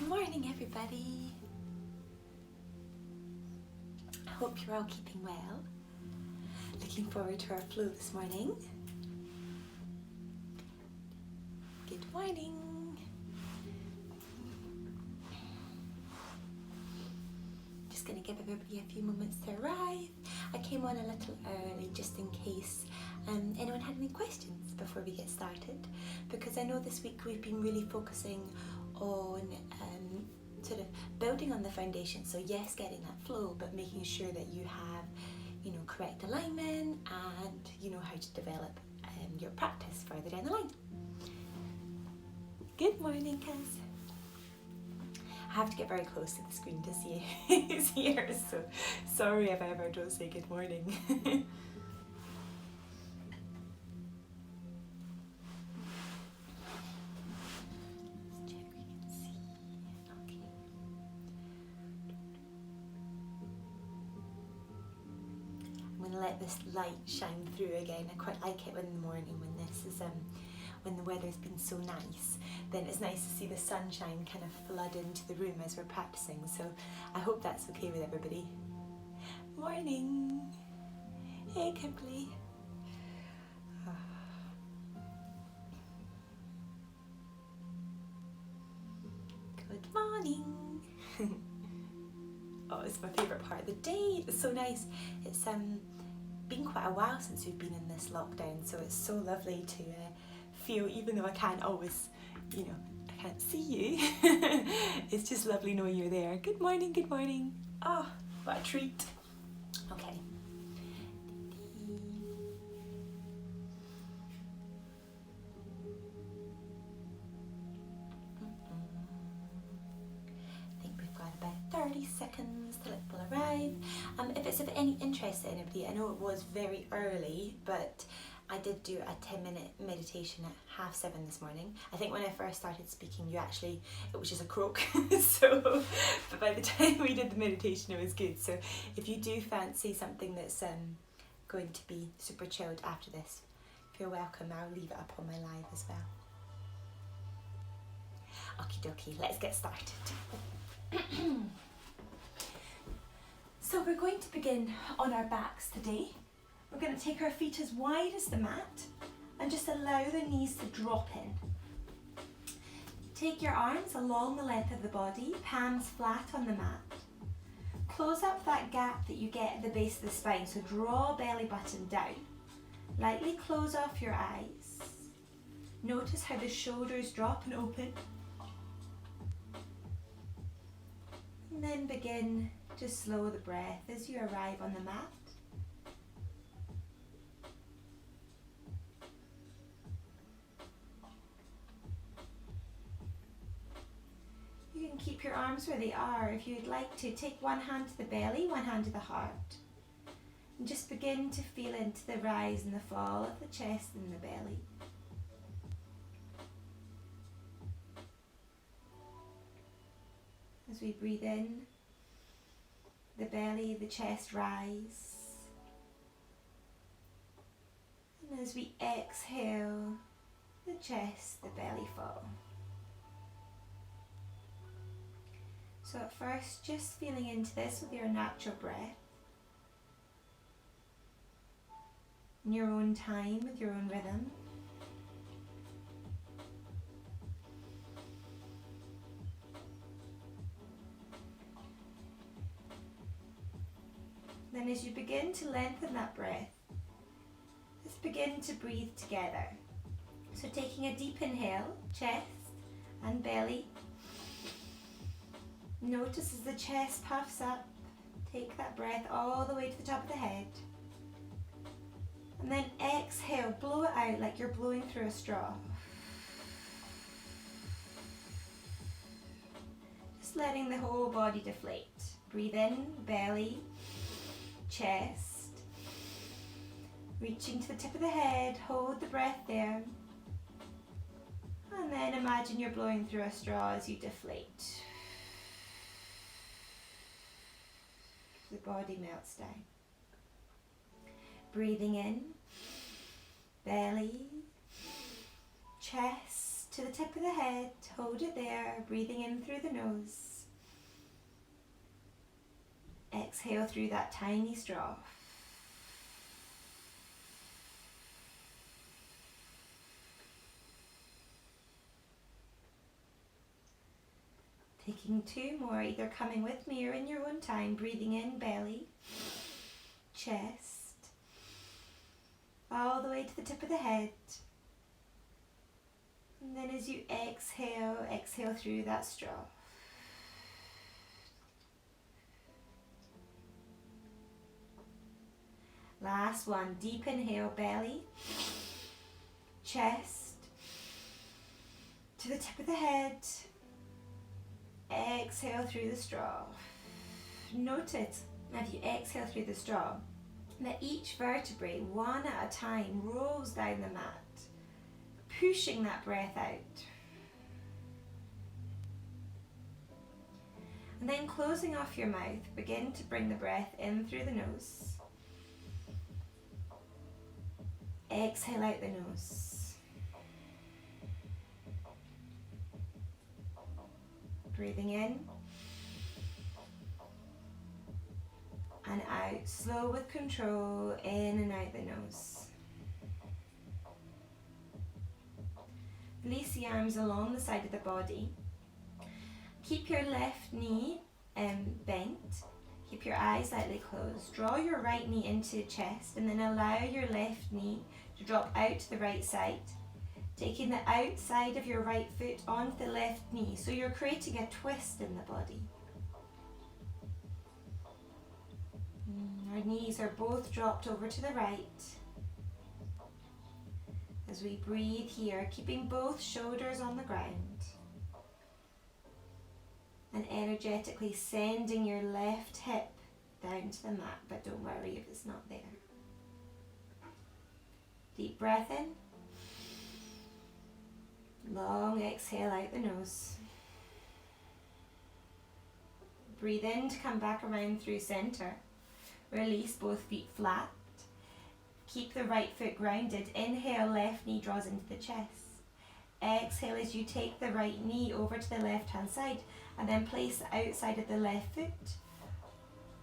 Morning everybody. I hope you're all keeping well. Looking forward to our flow this morning. Good morning. Just going to give everybody a few moments to arrive. I came on a little early just in case anyone had any questions before we get started, because I know this week we've been really focusing on sort of building on the foundation. So yes, getting that flow, but making sure that you have, correct alignment and you know how to develop your practice further down the line. Good morning, Kaz. I have to get very close to the screen to see who's here, so sorry if I ever don't say good morning. Let this light shine through again. I quite like it in the morning when this is when the weather's been so nice. Then it's nice to see the sunshine kind of flood into the room as we're practicing. So I hope that's okay with everybody. Morning. Hey Kimberly. Good morning. Oh, it's my favourite part of the day. It's so nice. It's been quite a while since we've been in this lockdown, so it's so lovely to feel, even though I can't always, I can't see you, it's just lovely knowing you're there. Good morning, good morning. Oh, what a treat. Okay. I think we've got about 30 seconds till it will arrive. If it's of any interest to anybody, I know it was very early, but I did do a 10-minute meditation at 7:30 this morning. I think when I first started speaking, it was just a croak. So, but by the time we did the meditation, it was good. So if you do fancy something that's going to be super chilled after this, feel welcome. I'll leave it up on my live as well. Okie dokie, let's get started. So we're going to begin on our backs today. We're going to take our feet as wide as the mat and just allow the knees to drop in. Take your arms along the length of the body, palms flat on the mat. Close up that gap that you get at the base of the spine, so draw belly button down. Lightly close off your eyes. Notice how the shoulders drop and open. And then begin to slow the breath as you arrive on the mat. You can keep your arms where they are. If you'd like to, take one hand to the belly, one hand to the heart. And just begin to feel into the rise and the fall of the chest and the belly. As we breathe in, the belly, the chest rise. And as we exhale, the chest, the belly fall. So at first, just feeling into this with your natural breath. In your own time, with your own rhythm. Then as you begin to lengthen that breath, let's begin to breathe together. So taking a deep inhale, chest and belly. Notice as the chest puffs up, take that breath all the way to the top of the head. And then exhale, blow it out like you're blowing through a straw. Just letting the whole body deflate. Breathe in, belly, chest, reaching to the tip of the head, hold the breath there, and then imagine you're blowing through a straw as you deflate. The body melts down. Breathing in, belly, chest, to the tip of the head. Hold it there, breathing in through the nose. Exhale through that tiny straw. Taking 2 more, either coming with me or in your own time. Breathing in, belly, chest, all the way to the tip of the head. And then as you exhale, exhale through that straw. Last one, deep inhale, belly, chest, to the tip of the head. Exhale through the straw. Notice, as you exhale through the straw, that each vertebrae, one at a time, rolls down the mat, pushing that breath out. And then closing off your mouth, begin to bring the breath in through the nose. Exhale out the nose. Breathing in and out, slow with control, in and out the nose. Release the arms along the side of the body. Keep your left knee bent. Keep your eyes slightly closed. Draw your right knee into the chest and then allow your left knee to drop out to the right side, taking the outside of your right foot onto the left knee, so you're creating a twist in the body. Our knees are both dropped over to the right. As we breathe here, keeping both shoulders on the ground. And energetically sending your left hip down to the mat, but don't worry if it's not there. Deep breath in. Long exhale out the nose. Breathe in to come back around through center. Release both feet flat. Keep the right foot grounded. Inhale, left knee draws into the chest. Exhale as you take the right knee over to the left hand side and then place the outside of the left foot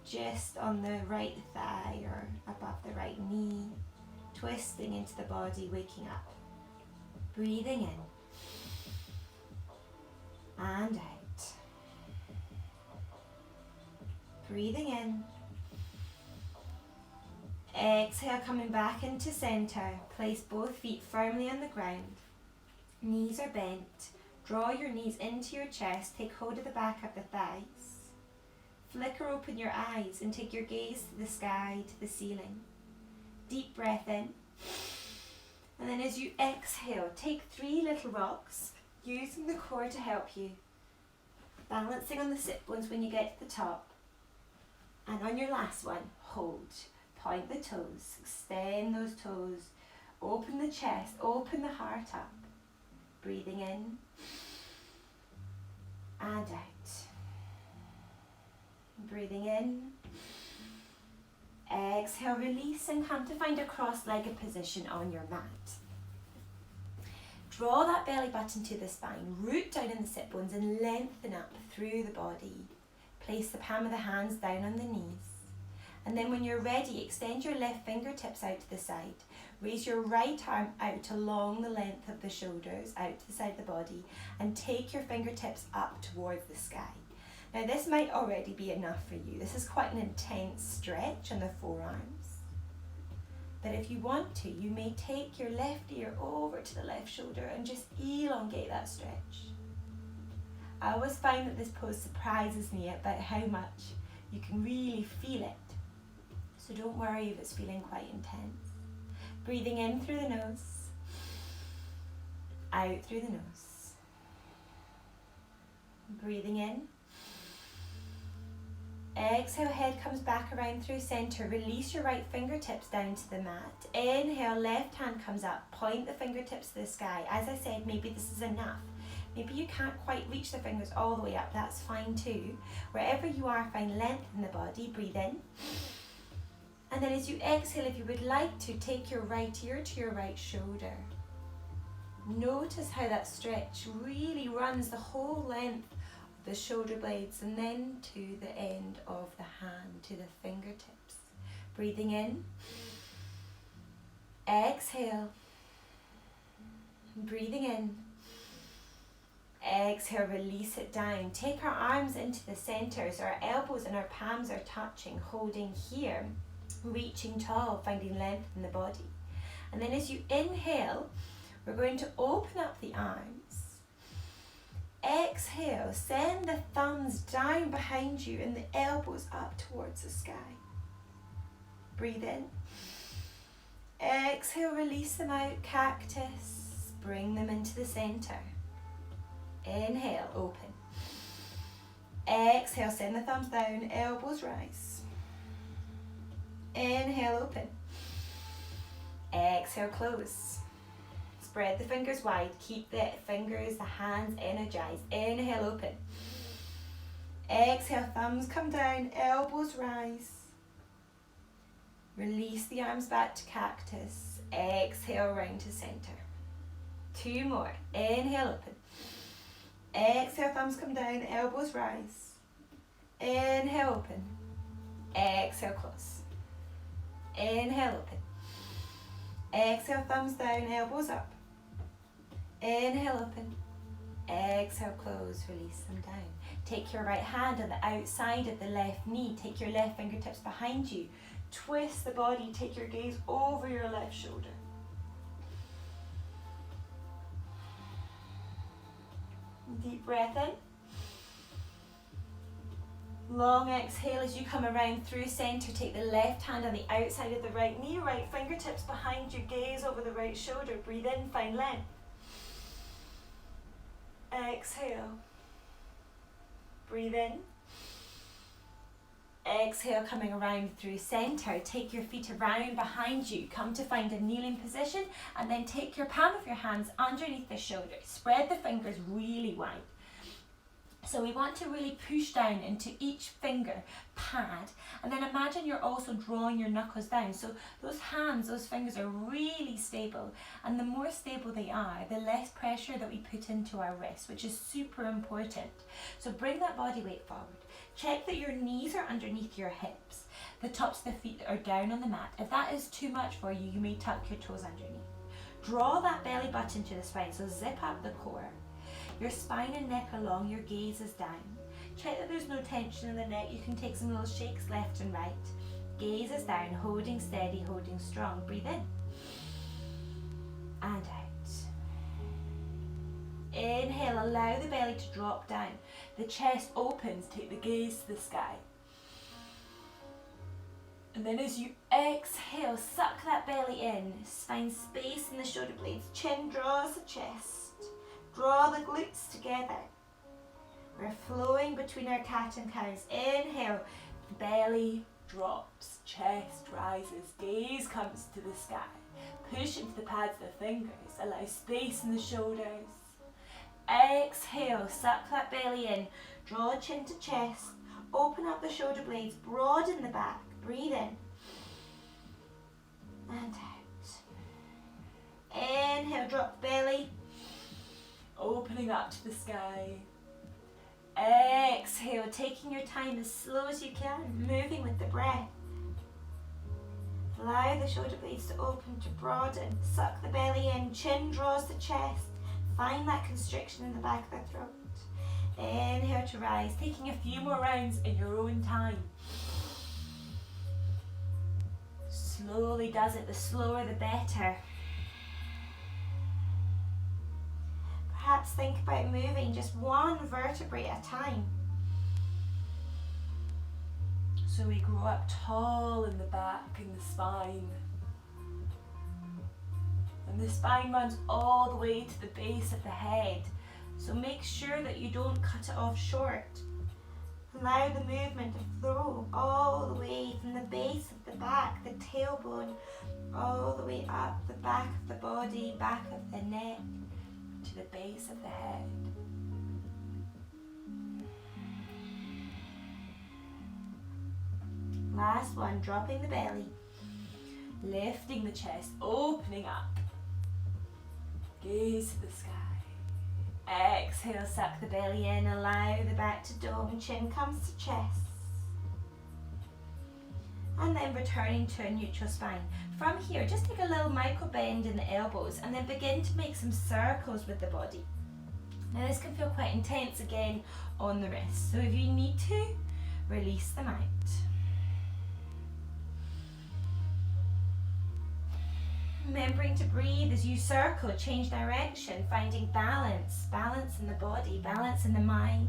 just on the right thigh or above the right knee. Twisting into the body, waking up. Breathing in and out. Breathing in. Exhale, coming back into center. Place both feet firmly on the ground. Knees are bent. Draw your knees into your chest. Take hold of the back of the thighs. Flicker open your eyes and take your gaze to the sky, to the ceiling. Deep breath in. And then as you exhale, take 3 little rocks, using the core to help you. Balancing on the sit bones when you get to the top. And on your last one, hold. Point the toes, extend those toes, open the chest, open the heart up. Breathing in and out. Breathing in. Exhale, release and come to find a cross-legged position on your mat. Draw that belly button to the spine, root down in the sit bones and lengthen up through the body. Place the palm of the hands down on the knees. And then when you're ready, extend your left fingertips out to the side. Raise your right arm out along the length of the shoulders, out to the side of the body, and take your fingertips up towards the sky. Now this might already be enough for you. This is quite an intense stretch on the forearms. But if you want to, you may take your left ear over to the left shoulder and just elongate that stretch. I always find that this pose surprises me about how much you can really feel it. So don't worry if it's feeling quite intense. Breathing in through the nose, out through the nose. Breathing in. Exhale, head comes back around through center. Release your right fingertips down to the mat. Inhale, left hand comes up. Point the fingertips to the sky. As I said, maybe this is enough. Maybe you can't quite reach the fingers all the way up. That's fine too. Wherever you are, find length in the body. Breathe in. And then as you exhale, if you would like to, take your right ear to your right shoulder. Notice how that stretch really runs the whole length of the shoulder blades and then to the end of the hand, to the fingertips. Breathing in. Exhale. Breathing in. Exhale, release it down. Take our arms into the center so our elbows and our palms are touching, holding here, reaching tall, finding length in the body. And then as you inhale, we're going to open up the arms. Exhale, send the thumbs down behind you and the elbows up towards the sky. Breathe in. Exhale, release them out, cactus. Bring them into the center. Inhale, open. Exhale, send the thumbs down, elbows rise. Inhale, open. Exhale, close. Spread the fingers wide, keep the fingers, the hands energized. Inhale, open. Exhale, thumbs come down, elbows rise. Release the arms back to cactus. Exhale, round to center. 2 more. Inhale, open. Exhale, thumbs come down, elbows rise. Inhale, open. Exhale, close. Inhale, open. Exhale, thumbs down, elbows up. Inhale, open. Exhale, close, release them down. Take your right hand on the outside of the left knee. Take your left fingertips behind you. Twist the body, take your gaze over your left shoulder. Deep breath in. Long exhale as you come around through center. Take the left hand on the outside of the right knee, right fingertips behind you, gaze over the right shoulder. Breathe in, find length. Exhale. Breathe in. Exhale, coming around through center. Take your feet around behind you. Come to find a kneeling position and then take your palm of your hands underneath the shoulder. Spread the fingers really wide. So we want to really push down into each finger pad, and then imagine you're also drawing your knuckles down. So those hands, those fingers are really stable, and the more stable they are, the less pressure that we put into our wrists, which is super important. So bring that body weight forward. Check that your knees are underneath your hips. The tops of the feet are down on the mat. If that is too much for you, you may tuck your toes underneath. Draw that belly button to the spine, so zip up the core. Your spine and neck are long, your gaze is down. Check that there's no tension in the neck. You can take some little shakes left and right. Gaze is down, holding steady, holding strong. Breathe in. And out. Inhale, allow the belly to drop down. The chest opens, take the gaze to the sky. And then as you exhale, suck that belly in. Find space in the shoulder blades. Chin draws the chest. Draw the glutes together. We're flowing between our cat and cows. Inhale, belly drops, chest rises, gaze comes to the sky. Push into the pads of the fingers, allow space in the shoulders. Exhale, suck that belly in, draw chin to chest, open up the shoulder blades, broaden the back, breathe in and out. Inhale, drop the belly, opening up to the sky. Exhale, taking your time as slow as you can, moving with the breath. Allow the shoulder blades to open, to broaden. Suck the belly in, chin draws the chest. Find that constriction in the back of the throat. Inhale to rise, taking a few more rounds in your own time. Slowly does it, the slower the better. Perhaps think about moving just one vertebrae at a time. So we grow up tall in the back, in the spine. And the spine runs all the way to the base of the head. So make sure that you don't cut it off short. Allow the movement to flow all the way from the base of the back, the tailbone, all the way up the back of the body, back of the neck, to the base of the head. Last one, dropping the belly, lifting the chest, opening up. Gaze to the sky. Exhale, suck the belly in, allow the back to dome, chin comes to chest. And then returning to a neutral spine. From here, just take a little micro bend in the elbows and then begin to make some circles with the body. Now this can feel quite intense again on the wrists, so if you need to, release them out. Remembering to breathe as you circle, change direction, finding balance, balance in the body, balance in the mind.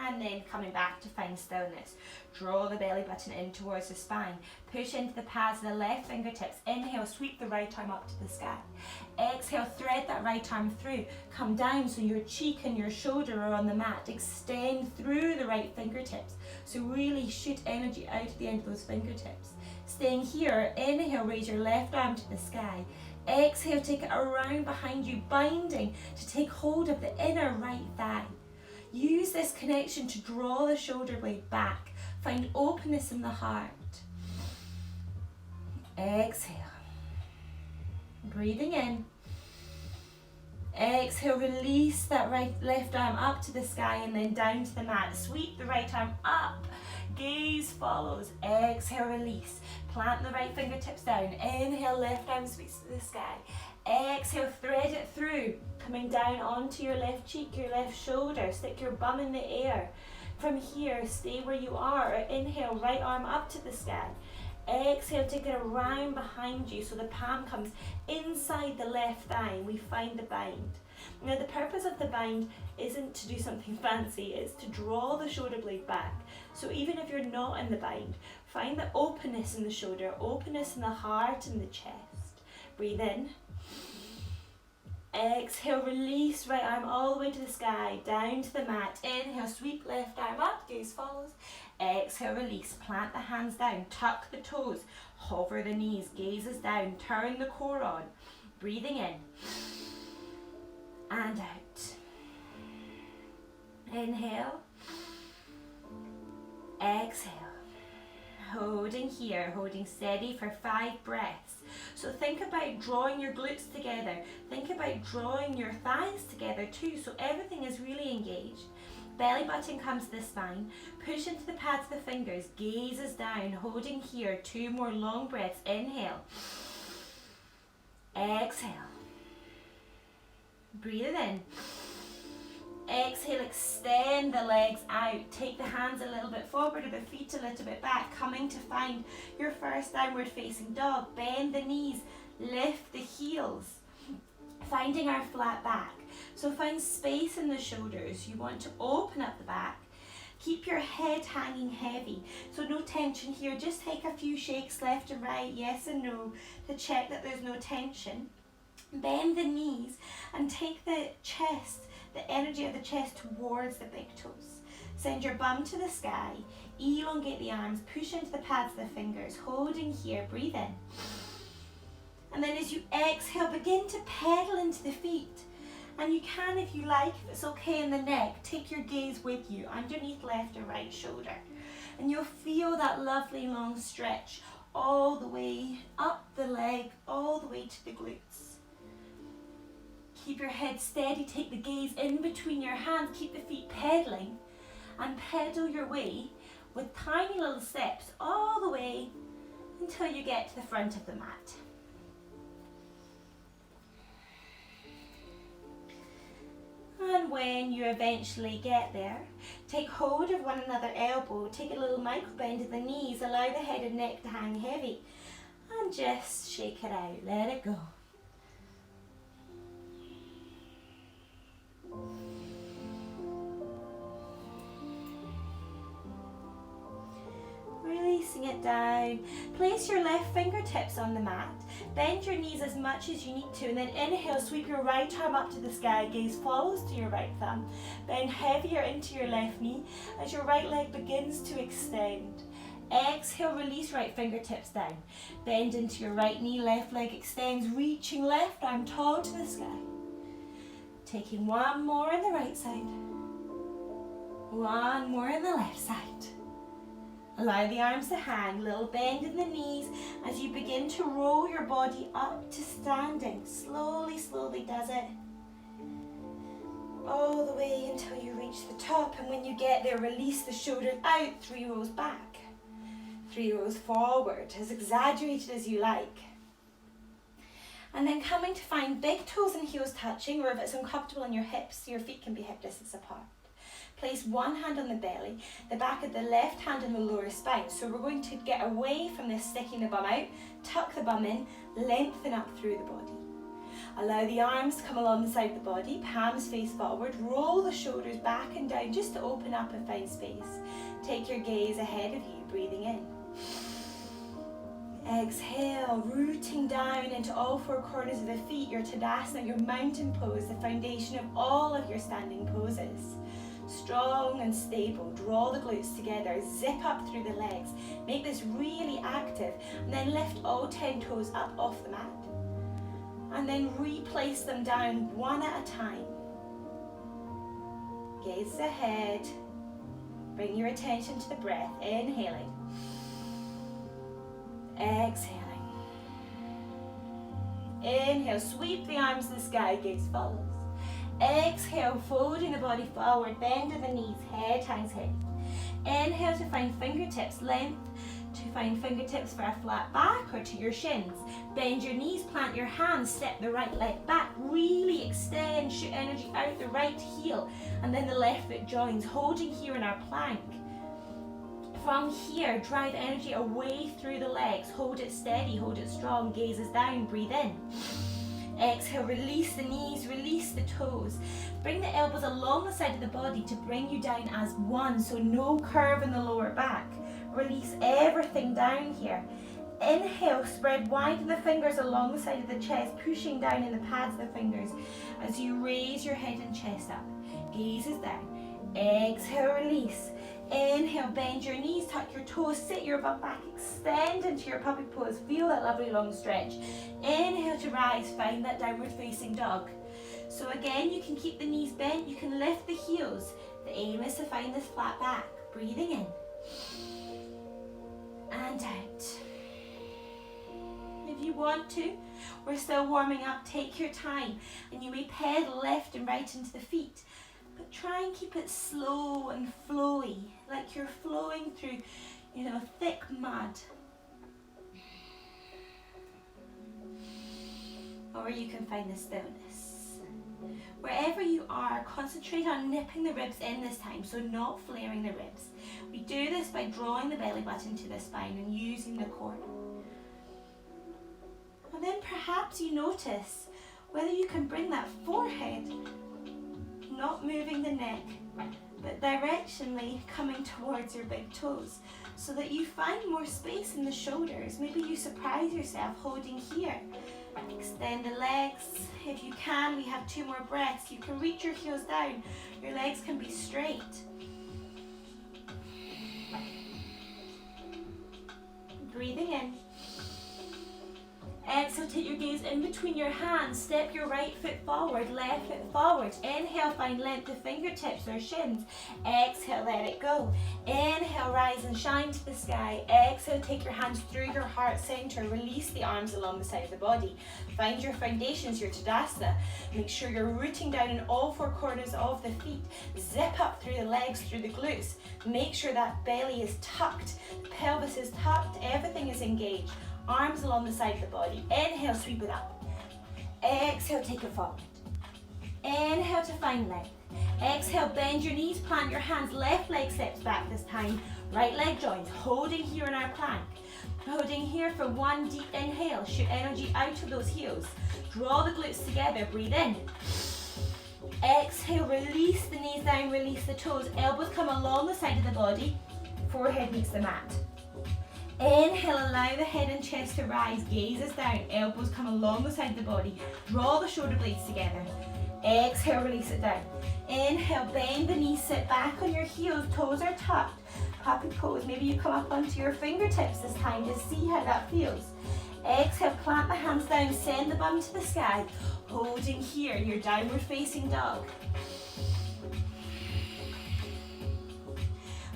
And then coming back to find stillness. Draw the belly button in towards the spine. Push into the pads of the left fingertips. Inhale, sweep the right arm up to the sky. Exhale, thread that right arm through. Come down so your cheek and your shoulder are on the mat. Extend through the right fingertips. So really shoot energy out at the end of those fingertips. Staying here, inhale, raise your left arm to the sky. Exhale, take it around behind you, binding to take hold of the inner right thigh. Use this connection to draw the shoulder blade back. Find openness in the heart. Exhale. Breathing in. Exhale, release that left arm up to the sky and then down to the mat. Sweep the right arm up. Gaze follows. Exhale, release. Plant the right fingertips down. Inhale, left arm sweeps to the sky. Exhale, thread it through, coming down onto your left cheek, your left shoulder. Stick your bum in the air. From here, stay where you are. Inhale, right arm up to the sky. Exhale, take it around behind you so the palm comes inside the left thigh. We find the bind. Now the purpose of the bind isn't to do something fancy, it's to draw the shoulder blade back. So even if you're not in the bind, find the openness in the shoulder, openness in the heart and the chest. Breathe in. Exhale, release right arm all the way to the sky, down to the mat. Inhale, sweep left arm up, gaze follows. Exhale, release, plant the hands down, tuck the toes, hover the knees, gazes down, turn the core on. Breathing in and out. Inhale, exhale. Holding here, holding steady for 5 breaths. So think about drawing your glutes together. Think about drawing your thighs together too, so everything is really engaged. Belly button comes to the spine. Push into the pads of the fingers. Gazes down, holding here. 2 more long breaths. Inhale. Exhale. Breathe it in. Exhale, extend the legs out. Take the hands a little bit forward or the feet a little bit back, coming to find your first downward facing dog. Bend the knees, lift the heels, finding our flat back. So find space in the shoulders. You want to open up the back. Keep your head hanging heavy. So no tension here. Just take a few shakes left and right, yes and no, to check that there's no tension. Bend the knees and take the chest, the energy of the chest towards the big toes. Send your bum to the sky, elongate the arms, push into the pads of the fingers, holding here, breathe in. And then as you exhale, begin to pedal into the feet. And you can, if you like, if it's okay in the neck, take your gaze with you underneath left or right shoulder. And you'll feel that lovely long stretch all the way up the leg, all the way to the glutes. Keep your head steady, take the gaze in between your hands, keep the feet pedaling and pedal your way with tiny little steps all the way until you get to the front of the mat. And when you eventually get there, take hold of one another elbow, take a little micro bend of the knees, allow the head and neck to hang heavy and just shake it out, let it go. Releasing it down. Place your left fingertips on the mat. Bend your knees as much as you need to and then inhale, sweep your right arm up to the sky. Gaze follows to your right thumb. Bend heavier into your left knee as your right leg begins to extend. Exhale, release right fingertips down. Bend into your right knee, left leg extends, reaching left arm tall to the sky. Taking one more on the right side. One more on the left side. Allow the arms to hang, little bend in the knees as you begin to roll your body up to standing. Slowly, slowly does it. All the way until you reach the top, and when you get there, release the shoulders out, 3 rows back, 3 rows forward, as exaggerated as you like. And then coming to find big toes and heels touching, or if it's uncomfortable on your hips, your feet can be hip distance apart. Place one hand on the belly, the back of the left hand on the lower spine. So we're going to get away from this sticking the bum out, tuck the bum in, lengthen up through the body. Allow the arms to come along the side of the body, palms face forward, roll the shoulders back and down just to open up and find space. Take your gaze ahead of you, breathing in. Exhale, rooting down into all 4 corners of the feet, your Tadasana, your mountain pose, the foundation of all of your standing poses. Strong and stable, draw the glutes together, zip up through the legs, make this really active, and then lift all 10 toes up off the mat. And then replace them down one at a time. Gaze ahead, bring your attention to the breath, inhaling, exhaling. Inhale, sweep the arms to the sky, gaze follows. Exhale, folding the body forward, bend to the knees, head hangs heavy. Inhale to find fingertips length, to find fingertips for a flat back or to your shins. Bend your knees, plant your hands, step the right leg back, really extend, shoot energy out the right heel, and then the left foot joins, holding here in our plank. From here, drive energy away through the legs, hold it steady, hold it strong, gazes down, breathe in. Exhale, release the knees, release the toes. Bring the elbows along the side of the body to bring you down as one, so no curve in the lower back. Release everything down here. Inhale, spread wide the fingers along the side of the chest, pushing down in the pads of the fingers as you raise your head and chest up. Gazes down. Exhale, release. Inhale, bend your knees, tuck your toes, sit your butt back, extend into your puppy pose. Feel that lovely long stretch. Inhale to rise, find that downward facing dog. So again, you can keep the knees bent, you can lift the heels. The aim is to find this flat back. Breathing in and out. If you want to, we're still warming up, take your time, and you may pedal left and right into the feet. But try and keep it slow and flowy, like you're flowing through, thick mud. Or you can find the stillness. Wherever you are, concentrate on nipping the ribs in this time, so not flaring the ribs. We do this by drawing the belly button to the spine and using the core. And then perhaps you notice whether you can bring that forehead, not moving the neck, but directionally coming towards your big toes, so that you find more space in the shoulders. Maybe you surprise yourself holding here. Extend the legs. If you can, we have 2 more breaths. You can reach your heels down. Your legs can be straight. Breathing in. Exhale, take your gaze in between your hands. Step your right foot forward, left foot forward. Inhale, find length of fingertips or shins. Exhale, let it go. Inhale, rise and shine to the sky. Exhale, take your hands through your heart center. Release the arms along the side of the body. Find your foundations, your Tadasana. Make sure you're rooting down in all 4 corners of the feet. Zip up through the legs, through the glutes. Make sure that belly is tucked, the pelvis is tucked, everything is engaged. Arms along the side of the body. Inhale, sweep it up. Exhale, take it forward. Inhale to find length. Exhale, bend your knees, plant your hands. Left leg steps back this time. Right leg joins. Holding here in our plank. Holding here for 1 deep inhale. Shoot energy out of those heels. Draw the glutes together. Breathe in. Exhale, release the knees down, release the toes. Elbows come along the side of the body. Forehead meets the mat. Inhale, allow the head and chest to rise, gazes down, elbows come along the side of the body, draw the shoulder blades together. Exhale, release it down. Inhale, bend the knees, sit back on your heels, toes are tucked. Puppy pose, maybe you come up onto your fingertips this time to see how that feels. Exhale, plant the hands down, send the bum to the sky, holding here, your downward facing dog.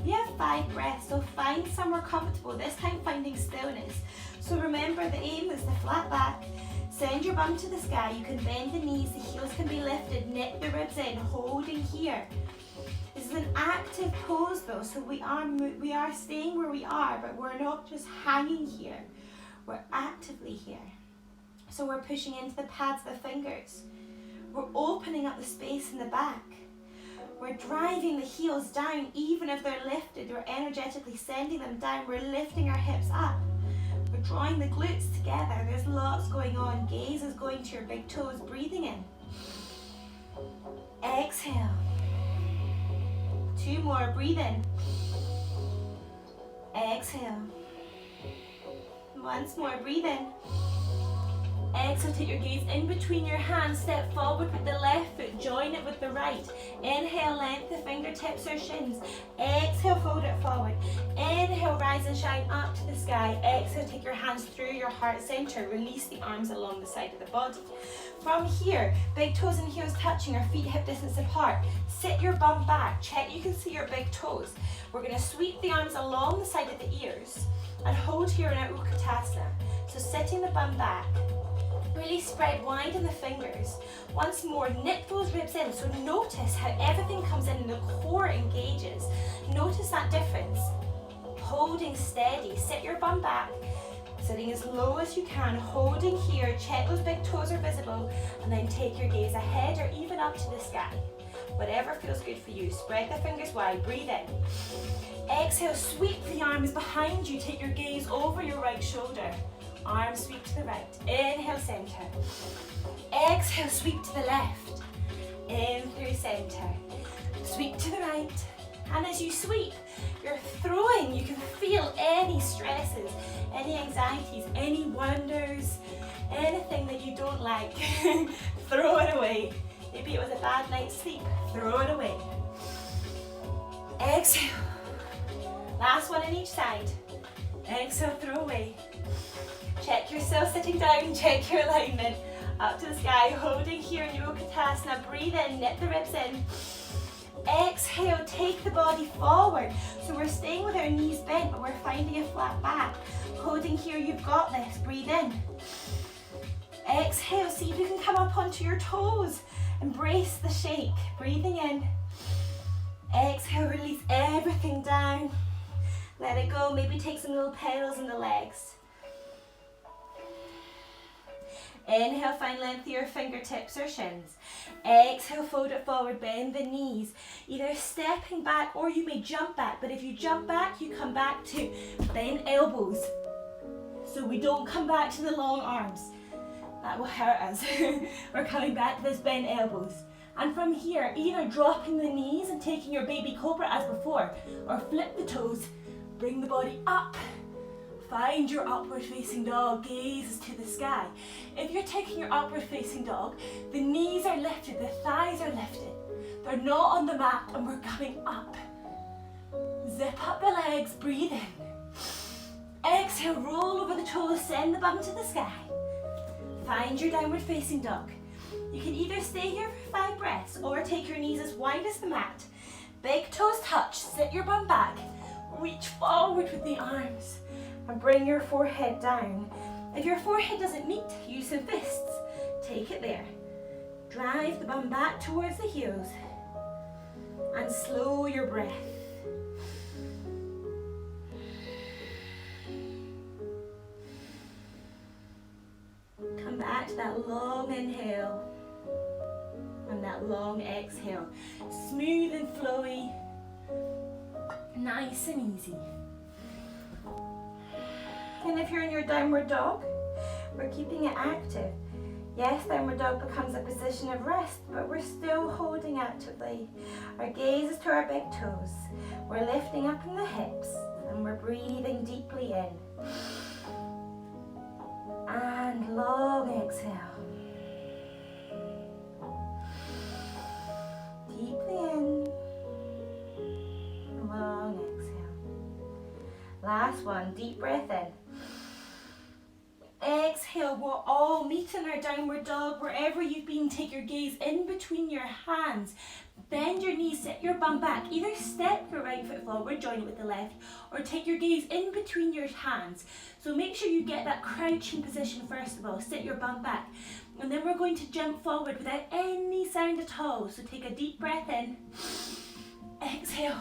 You have 5 breaths, so find somewhere comfortable, this time finding stillness. So remember, the aim is the flat back. Send your bum to the sky. You can bend the knees, the heels can be lifted, knit the ribs in, holding here. This is an active pose though, so we are staying where we are, but we're not just hanging here. We're actively here. So we're pushing into the pads of the fingers. We're opening up the space in the back. We're driving the heels down, even if they're lifted, we're energetically sending them down. We're lifting our hips up. We're drawing the glutes together. There's lots going on. Gaze is going to your big toes, breathing in. Exhale. 2 more, breathe in. Exhale. Once more, breathe in. Exhale, take your gaze in between your hands, step forward with the left foot, join it with the right. Inhale, length the fingertips or shins. Exhale, fold it forward. Inhale, rise and shine up to the sky. Exhale, take your hands through your heart center, release the arms along the side of the body. From here, big toes and heels touching, our feet hip distance apart. Sit your bum back, check you can see your big toes. We're going to sweep the arms along the side of the ears and hold here in our Utkatasana. So sitting the bum back. Really spread wide in the fingers. Once more, knit those ribs in. So notice how everything comes in and the core engages. Notice that difference. Holding steady. Sit your bum back. Sitting as low as you can. Holding here. Check those big toes are visible. And then take your gaze ahead or even up to the sky. Whatever feels good for you. Spread the fingers wide. Breathe in. Exhale. Sweep the arms behind you. Take your gaze over your right shoulder. Arms sweep to the right. Inhale, center. Exhale, sweep to the left. In through center. Sweep to the right. And as you sweep, you're throwing. You can feel any stresses, any anxieties, any wonders, anything that you don't like. Throw it away. Maybe it was a bad night's sleep. Throw it away. Exhale. Last one on each side. Exhale, throw away. Check yourself sitting down, check your alignment. Up to the sky, holding here in your Utkatasana. Breathe in, knit the ribs in. Exhale, take the body forward. So we're staying with our knees bent, but we're finding a flat back. Holding here, you've got this. Breathe in. Exhale, see if you can come up onto your toes. Embrace the shake. Breathing in. Exhale, release everything down. Let it go. Maybe take some little pedals in the legs. Inhale, find length of your fingertips or shins. Exhale, fold it forward, bend the knees. Either stepping back or you may jump back, but if you jump back, you come back to bend elbows. So we don't come back to the long arms. That will hurt us. We're coming back to this bent elbows. And from here, either dropping the knees and taking your baby cobra as before, or flip the toes, bring the body up. Find your upward facing dog, gaze to the sky. If you're taking your upward facing dog, the knees are lifted, the thighs are lifted. They're not on the mat and we're coming up. Zip up the legs, breathe in. Exhale, roll over the toes, send the bum to the sky. Find your downward facing dog. You can either stay here for 5 breaths or take your knees as wide as the mat. Big toes touch, sit your bum back. Reach forward with the arms. And bring your forehead down. If your forehead doesn't meet, use some fists. Take it there. Drive the bum back towards the heels. And slow your breath. Come back to that long inhale. And that long exhale. Smooth and flowy. Nice and easy. And if you're in your downward dog, we're keeping it active. Yes, downward dog becomes a position of rest, but we're still holding actively. Our gaze is to our big toes. We're lifting up in the hips and we're breathing deeply in. And long exhale. Deeply in. Long exhale. Last one, deep breath in. Exhale, exhale, we'll all meet in our downward dog. Wherever you've been, take your gaze in between your hands. Bend your knees, sit your bum back. Either step your right foot forward, join it with the left, or take your gaze in between your hands. So make sure you get that crouching position first of all. Sit your bum back. And then we're going to jump forward without any sound at all. So take a deep breath in. Exhale.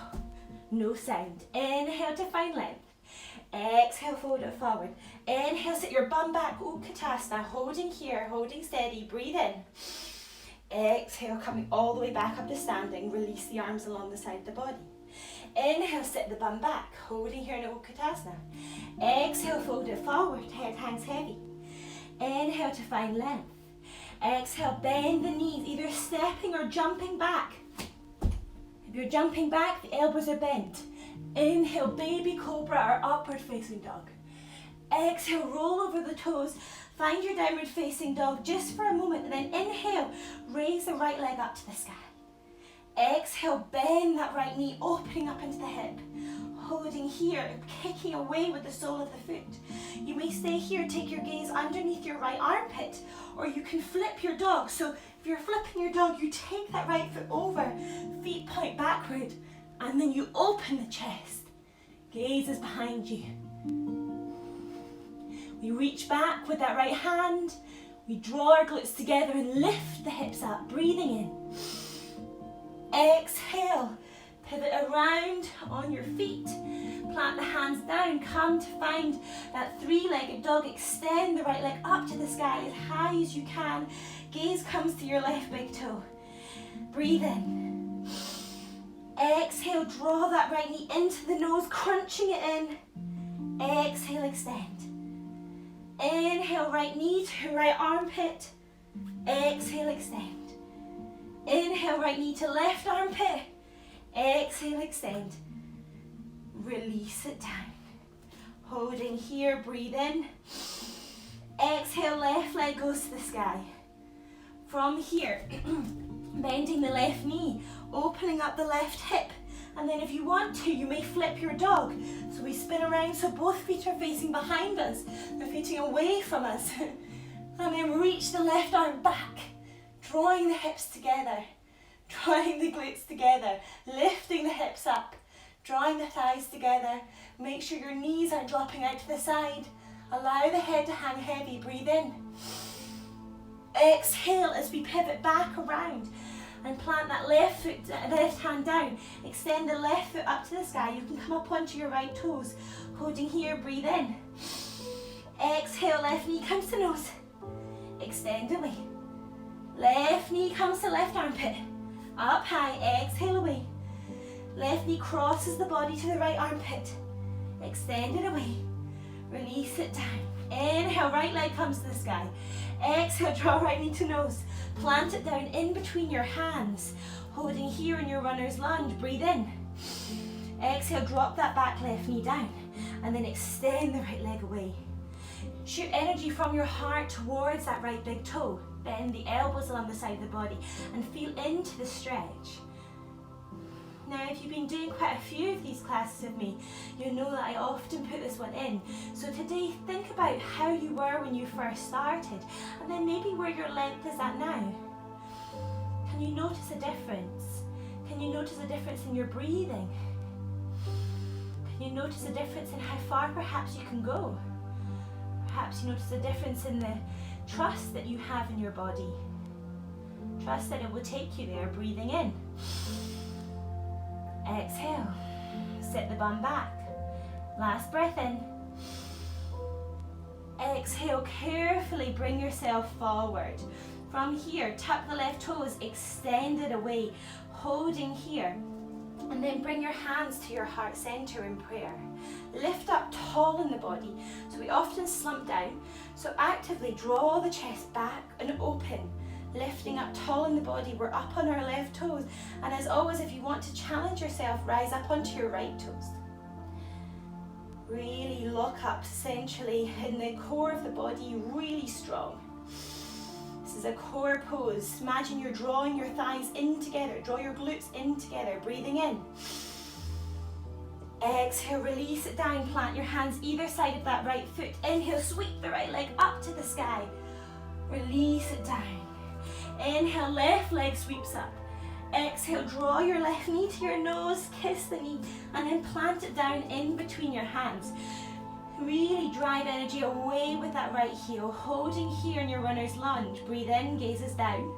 No sound. Inhale to find length. Exhale, fold it forward. Inhale, sit your bum back, Utkatasana, holding here, holding steady, breathe in. Exhale, coming all the way back up to standing, release the arms along the side of the body. Inhale, sit the bum back, holding here in Utkatasana. Exhale, fold it forward, head hangs heavy. Inhale to find length. Exhale, bend the knees, either stepping or jumping back. If you're jumping back, the elbows are bent. Inhale, baby cobra or upward facing dog. Exhale, roll over the toes. Find your downward facing dog just for a moment, and then inhale, raise the right leg up to the sky. Exhale, bend that right knee, opening up into the hip. Holding here, kicking away with the sole of the foot. You may stay here, take your gaze underneath your right armpit, or you can flip your dog. So if you're flipping your dog, you take that right foot over, feet point backward, and then you open the chest. Gaze is behind you. We reach back with that right hand. We draw our glutes together and lift the hips up, breathing in. Exhale, pivot around on your feet. Plant the hands down, come to find that three-legged dog. Extend the right leg up to the sky as high as you can. Gaze comes to your left big toe. Breathe in. Exhale, draw that right knee into the nose, crunching it in. Exhale, extend. Inhale, right knee to right armpit. Exhale, extend. Inhale, right knee to left armpit. Exhale, extend. Release it down. Holding here, breathe in. Exhale, left leg goes to the sky. From here, bending the left knee, opening up the left hip. And then if you want to, you may flip your dog. So we spin around so both feet are facing behind us. They're facing away from us. And then reach the left arm back, drawing the hips together, drawing the glutes together, lifting the hips up, drawing the thighs together. Make sure your knees aren't dropping out to the side. Allow the head to hang heavy. Breathe in. Exhale as we pivot back around and plant that left foot, left hand down. Extend the left foot up to the sky. You can come up onto your right toes. Holding here, breathe in. Exhale, left knee comes to nose. Extend away. Left knee comes to left armpit. Up high, exhale away. Left knee crosses the body to the right armpit. Extend it away. Release it down. Inhale, right leg comes to the sky. Exhale, draw right knee to nose. Plant it down in between your hands. Holding here in your runner's lunge. Breathe in. Exhale, drop that back left knee down. And then extend the right leg away. Shoot energy from your heart towards that right big toe. Bend the elbows along the side of the body and feel into the stretch. Now, if you've been doing quite a few of these classes with me, you know that I often put this one in. So today, think about how you were when you first started, and then maybe where your length is at now. Can you notice a difference? Can you notice a difference in your breathing? Can you notice a difference in how far perhaps you can go? Perhaps you notice a difference in the trust that you have in your body. Trust that it will take you there. Breathing in. Exhale. Sit the bum back. Last breath in. Exhale. Carefully bring yourself forward. From here, tuck the left toes, extend it away, holding here. And then bring your hands to your heart center in prayer. Lift up tall in the body. So we often slump down. So actively draw the chest back and open. Lifting up tall in the body. We're up on our left toes. And as always, if you want to challenge yourself, rise up onto your right toes. Really lock up centrally in the core of the body, really strong. This is a core pose. Imagine you're drawing your thighs in together. Draw your glutes in together. Breathing in. Exhale, release it down. Plant your hands either side of that right foot. Inhale, sweep the right leg up to the sky. Release it down. Inhale, left leg sweeps up. Exhale, draw your left knee to your nose, kiss the knee, and then plant it down in between your hands. Really drive energy away with that right heel, holding here in your runner's lunge. Breathe in, gazes down.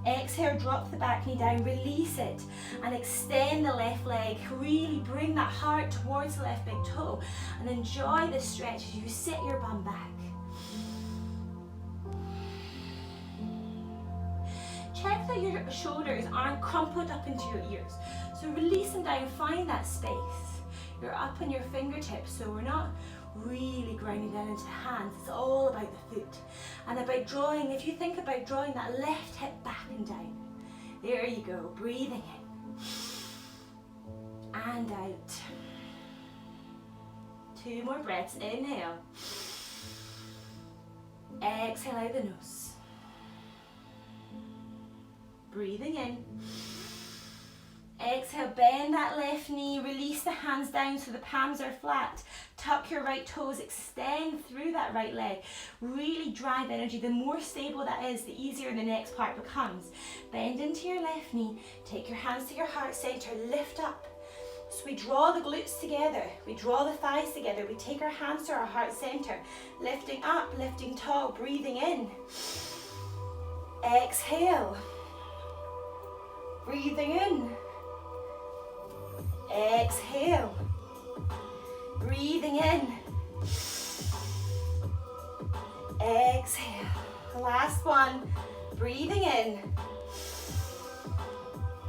Exhale, drop the back knee down, release it, and extend the left leg. Really bring that heart towards the left big toe, and enjoy this stretch as you sit your bum back. Check that your shoulders aren't crumpled up into your ears. So release them down, find that space. You're up on your fingertips, so we're not really grinding down into the hands. It's all about the foot. And about drawing, if you think about drawing that left hip back and down. There you go, breathing in. And out. 2 more breaths, inhale. Exhale out the nose. Breathing in. Exhale, bend that left knee, release the hands down so the palms are flat. Tuck your right toes, extend through that right leg. Really drive energy. The more stable that is, the easier the next part becomes. Bend into your left knee, take your hands to your heart center, lift up. So we draw the glutes together, we draw the thighs together, we take our hands to our heart center, lifting up, lifting tall, breathing in. Exhale. Breathing in. Exhale. Breathing in. Exhale. Last one. Breathing in.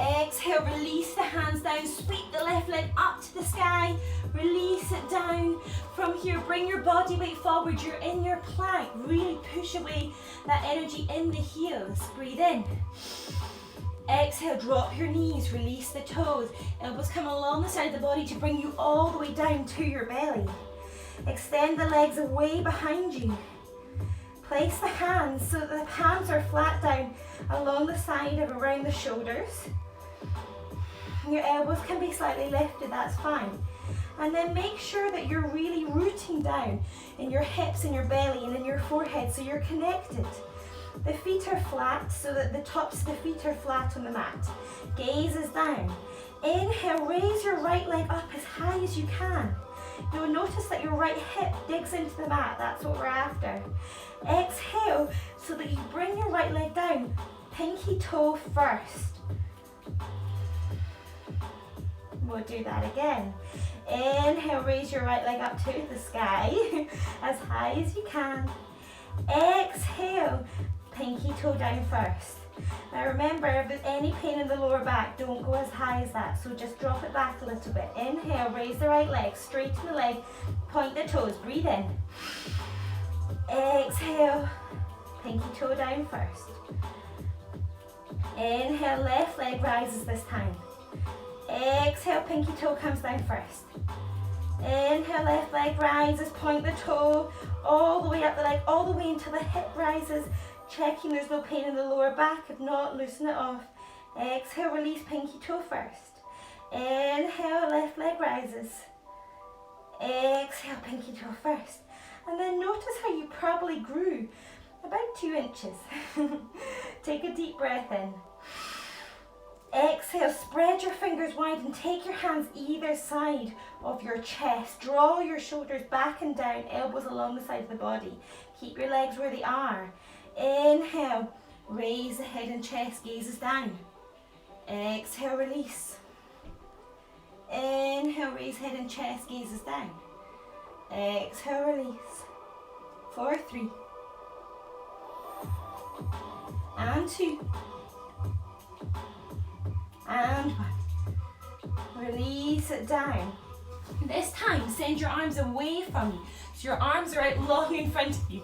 Exhale, release the hands down, sweep the left leg up to the sky, release it down. From here, bring your body weight forward, you're in your plank, really push away that energy in the heels. Breathe in. Exhale, drop your knees, release the toes. Elbows come along the side of the body to bring you all the way down to your belly. Extend the legs away behind you. Place the hands so that the palms are flat down along the side of around the shoulders. Your elbows can be slightly lifted, that's fine. And then make sure that you're really rooting down in your hips and your belly and in your forehead so you're connected. The feet are flat so that the tops of the feet are flat on the mat. Gaze is down. Inhale, raise your right leg up as high as you can. You'll notice that your right hip digs into the mat, that's what we're after. Exhale so that you bring your right leg down, pinky toe first. We'll do that again. Inhale, raise your right leg up to the sky, as high as you can. Exhale, pinky toe down first. Now remember, if there's any pain in the lower back, don't go as high as that, so just drop it back a little bit. Inhale, raise the right leg, straighten the leg, point the toes, breathe in. Exhale, pinky toe down first. Inhale, left leg rises this time. Exhale, pinky toe comes down first. Inhale, left leg rises, point the toe all the way up the leg, all the way until the hip rises, checking there's no pain in the lower back. If not, loosen it off. Exhale, release pinky toe first. Inhale, left leg rises. Exhale, pinky toe first. And then notice how you probably grew about 2 inches. Take a deep breath in. Exhale, spread your fingers wide and take your hands either side of your chest. Draw your shoulders back and down, elbows along the side of the body. Keep your legs where they are. Inhale, raise the head and chest, gazes down. Exhale, release. Inhale, raise head and chest, gazes down. Exhale, release. 4, 3. And 2. And 1. Release it down. This time, send your arms away from you. So your arms are out long in front of you.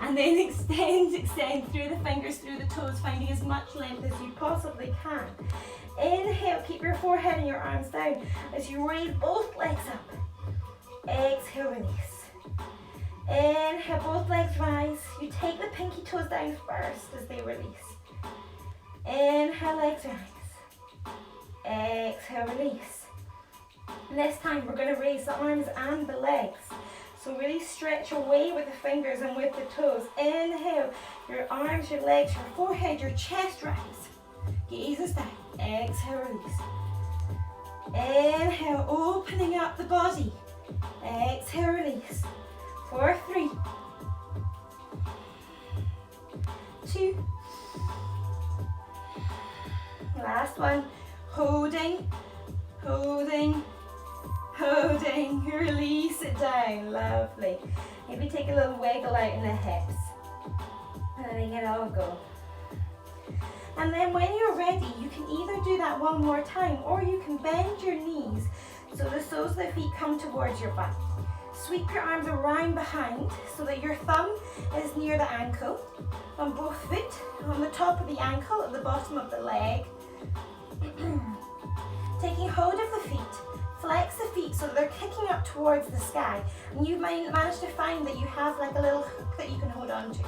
And then extend through the fingers, through the toes, finding as much length as you possibly can. Inhale, keep your forehead and your arms down as you raise both legs up. Exhale, release. Inhale, both legs rise. You take the pinky toes down first as they release. Inhale, legs rise. Exhale, release. And this time we're going to raise the arms and the legs. So really stretch away with the fingers and with the toes. Inhale, your arms, your legs, your forehead, your chest rise. Gazes down. Exhale, release. Inhale, opening up the body. Exhale, release. 4, 3, 2. Last one. Holding, holding, holding. Release it down. Lovely. Maybe take a little wiggle out in the hips. Letting it all go. And then when you're ready, you can either do that one more time or you can bend your knees so the soles of the feet come towards your butt. Sweep your arms around behind so that your thumb is near the ankle on both feet, on the top of the ankle, at the bottom of the leg. Taking hold of the feet, flex the feet so that they're kicking up towards the sky. And you might manage to find that you have like a little hook that you can hold on to.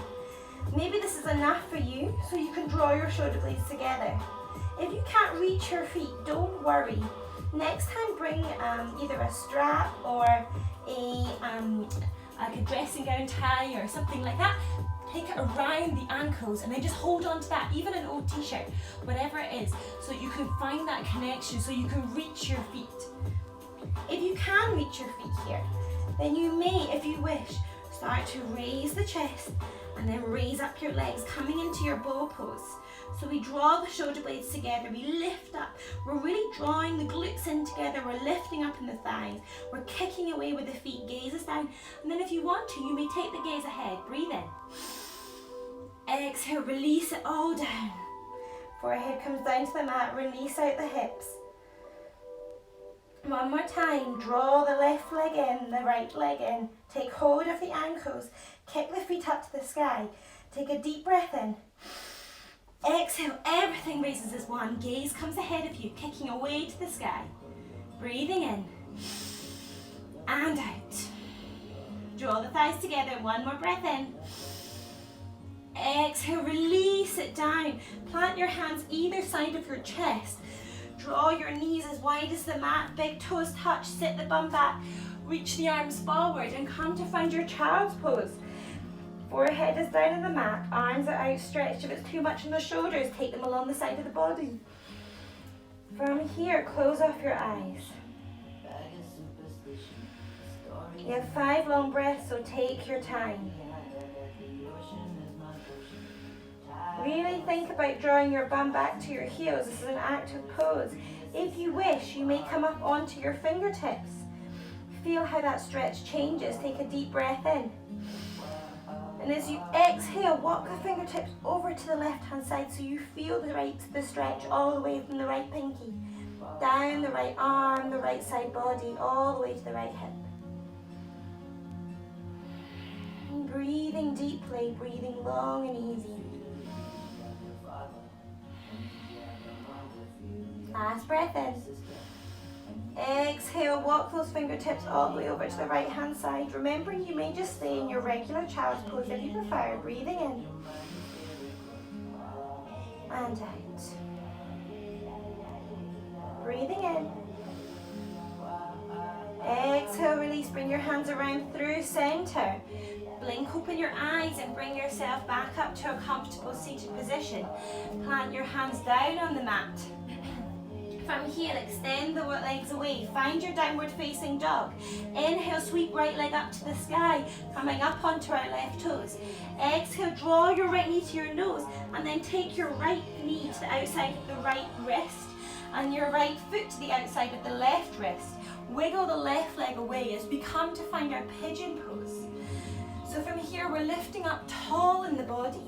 Maybe this is enough for you, so you can draw your shoulder blades together. If you can't reach your feet, don't worry. Next time bring either a strap or like a dressing gown tie or something like that. Take it around the ankles and then just hold on to that, even an old t-shirt, whatever it is, so you can find that connection, so you can reach your feet. If you can reach your feet here, then you may, if you wish, start to raise the chest and then raise up your legs, coming into your bow pose. So we draw the shoulder blades together, we lift up, we're really drawing the glutes in together, we're lifting up in the thighs, we're kicking away with the feet, gazes down, and then if you want to, you may take the gaze ahead, breathe in. Exhale, release it all down. Forehead comes down to the mat, release out the hips. One more time, draw the left leg in, the right leg in, take hold of the ankles, kick the feet up to the sky, take a deep breath in. Exhale, everything raises as one. Gaze comes ahead of you, kicking away to the sky. Breathing in and out. Draw the thighs together, one more breath in. Exhale, release it down. Plant your hands either side of your chest. Draw your knees as wide as the mat, big toes touch, sit the bum back, reach the arms forward and come to find your child's pose. Forehead is down on the mat, arms are outstretched. If it's too much on the shoulders, take them along the side of the body. From here, close off your eyes. You have 5 long breaths, so take your time. Really think about drawing your bum back to your heels. This is an active pose. If you wish, you may come up onto your fingertips. Feel how that stretch changes. Take a deep breath in. And as you exhale, walk the fingertips over to the left-hand side so you feel the stretch all the way from the right pinky, down the right arm, the right side body, all the way to the right hip. And breathing deeply, breathing long and easy. Last breath in. Exhale, walk those fingertips all the way over to the right hand side. Remembering you may just stay in your regular child's pose if you prefer. Breathing in and out. Breathing in. Exhale, release. Bring your hands around through center. Blink open your eyes and bring yourself back up to a comfortable seated position. Plant your hands down on the mat. From here, extend the legs away. Find your downward facing dog. Inhale, sweep right leg up to the sky, coming up onto our left toes. Exhale, draw your right knee to your nose, and then take your right knee to the outside of the right wrist, and your right foot to the outside of the left wrist. Wiggle the left leg away as we come to find our pigeon pose. So from here, we're lifting up tall in the body.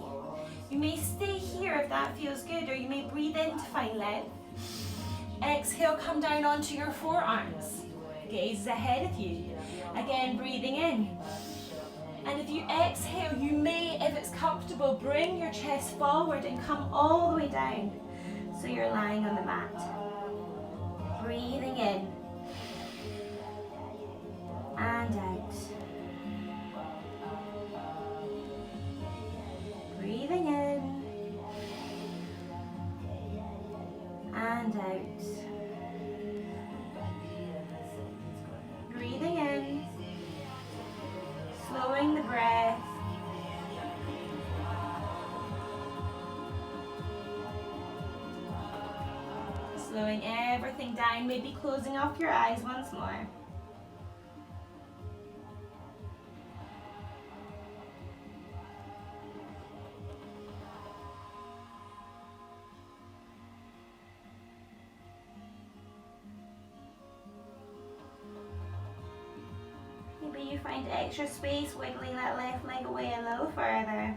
You may stay here if that feels good, or you may breathe in to find length. Exhale, come down onto your forearms. Gaze ahead of you. Again, breathing in. And if you exhale, you may, if it's comfortable, bring your chest forward and come all the way down. So you're lying on the mat. Breathing in. And out. Breathing in. And out. Slowing everything down, maybe closing off your eyes once more. Maybe you find extra space wiggling that left leg away a little further.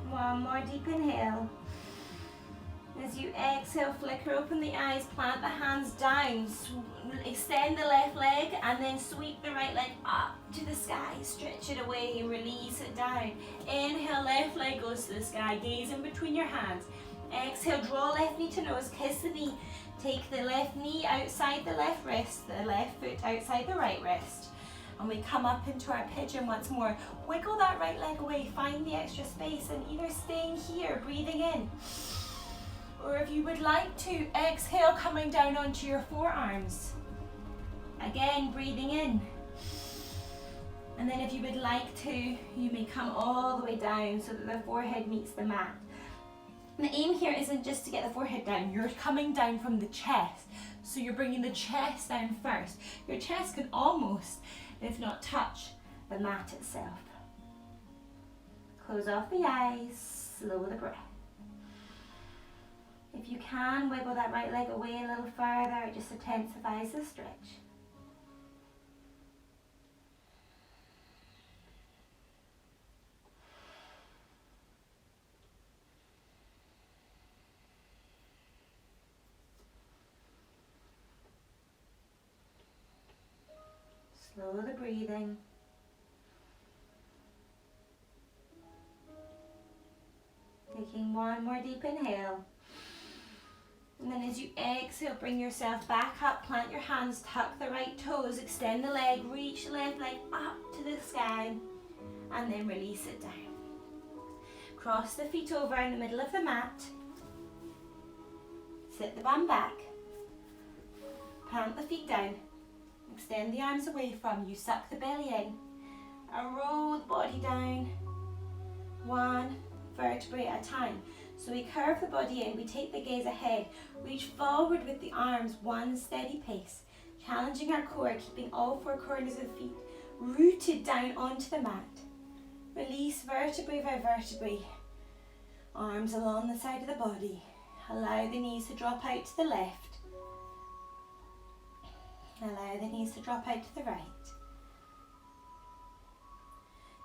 One more deep inhale. As you exhale, flicker open the eyes, plant the hands down, extend the left leg and then sweep the right leg up to the sky. Stretch it away, release it down. Inhale, left leg goes to the sky, gaze in between your hands. Exhale, draw left knee to nose, kiss the knee. Take the left knee outside the left wrist, the left foot outside the right wrist. And we come up into our pigeon once more. Wiggle that right leg away, find the extra space and either staying here, breathing in. Or if you would like to, exhale, coming down onto your forearms. Again, breathing in. And then if you would like to, you may come all the way down so that the forehead meets the mat. And the aim here isn't just to get the forehead down, you're coming down from the chest. So you're bringing the chest down first. Your chest can almost, if not touch, the mat itself. Close off the eyes, slow the breath. If you can, wiggle that right leg away a little further, it just intensifies the stretch. Slow the breathing. Taking one more deep inhale. And then as you exhale, bring yourself back up, plant your hands, tuck the right toes, extend the leg, reach the left leg up to the sky, and then release it down. Cross the feet over in the middle of the mat. Sit the bum back. Plant the feet down. Extend the arms away from you, suck the belly in, and roll the body down, one vertebrae at a time. So we curve the body in, we take the gaze ahead, reach forward with the arms, one steady pace, challenging our core, keeping all four corners of the feet rooted down onto the mat. Release vertebrae by vertebrae, arms along the side of the body. Allow the knees to drop out to the left. Allow the knees to drop out to the right.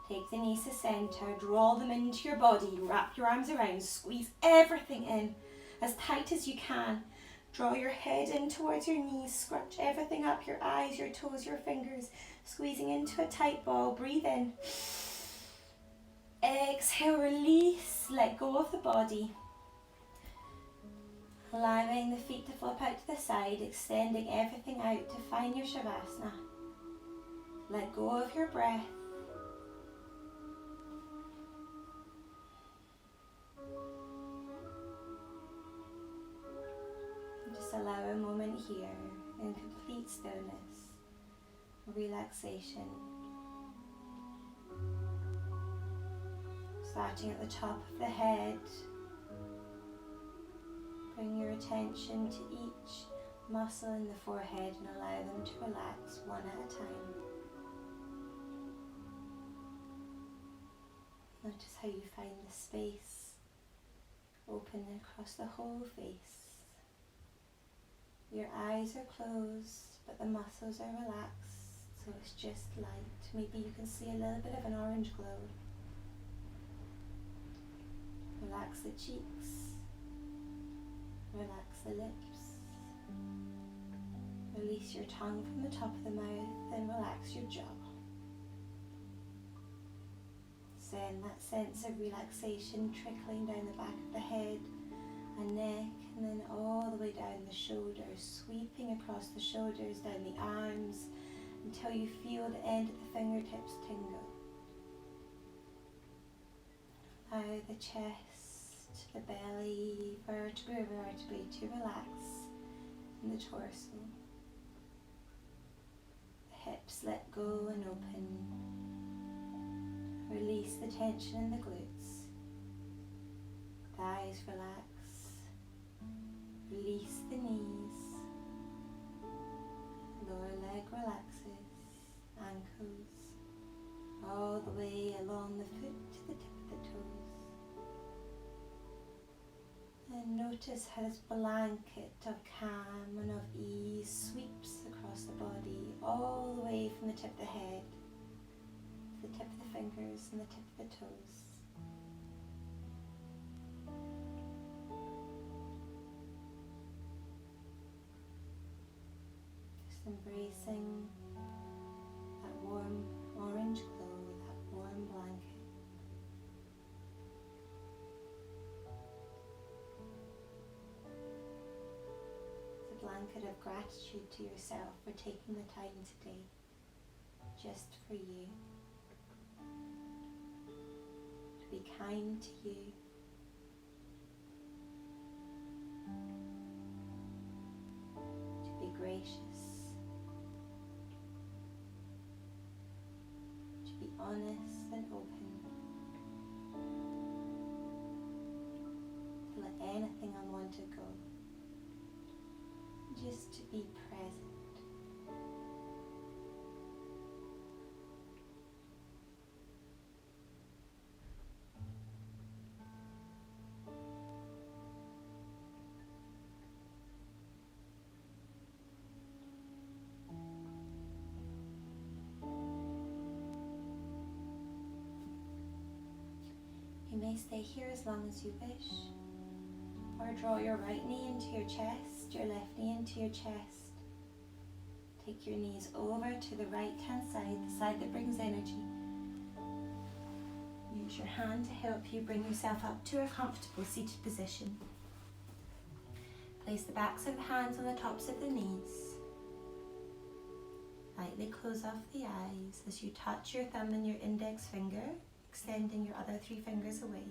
Take the knees to center, draw them into your body, wrap your arms around, squeeze everything in as tight as you can. Draw your head in towards your knees, scrunch everything up, your eyes, your toes, your fingers, squeezing into a tight ball. Breathe in. Exhale, release, let go of the body. Allowing the feet to flip out to the side, extending everything out to find your Shavasana. Let go of your breath. Just allow a moment here in complete stillness, relaxation. Starting at the top of the head. Bring your attention to each muscle in the forehead and allow them to relax one at a time. Notice how you find the space open across the whole face. Your eyes are closed, but the muscles are relaxed, so it's just light. Maybe you can see a little bit of an orange glow. Relax the cheeks. Relax the lips. Release your tongue from the top of the mouth and relax your jaw. Send that sense of relaxation trickling down the back of the head and neck, and then all the way down the shoulders, sweeping across the shoulders, down the arms, until you feel the end of the fingertips tingle. Allow the chest, the belly, vertebrae to relax, and the torso. hips let go and open. Release the tension in the glutes. Thighs relax. Release the knees. Lower leg relaxes. Ankles. All the way along the foot to the tip of the toes. And notice how this blanket of calm and of ease sweeps across the body, all the way from the tip of the head to the tip of the fingers and the tip of the toes. Just embracing that warm orange glow, that warm blanket. It's a blanket of gratitude to yourself for taking the time today, just for you. To be kind to you. To be gracious. To be honest and open. To let anything unwanted go. Just to be present. You may stay here as long as you wish, or draw your right knee into your chest, your left knee into your chest. Take your knees over to the right hand side, the side that brings energy. Use your hand to help you bring yourself up to a comfortable seated position. Place the backs of the hands on the tops of the knees. Lightly close off the eyes as you touch your thumb and your index finger, extending your other three fingers away.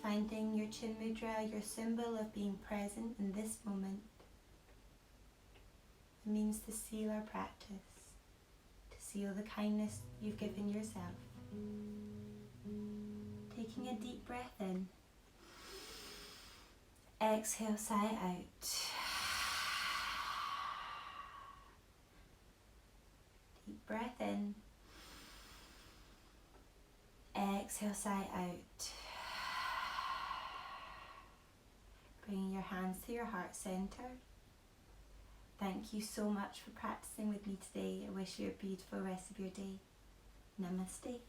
Finding your chin mudra, your symbol of being present in this moment. It means to seal our practice, to seal the kindness you've given yourself. Taking a deep breath in. Exhale, sigh out. Deep breath in. Exhale, sigh out. Bringing your hands to your heart center. Thank you so much for practicing with me today. I wish you a beautiful rest of your day. Namaste.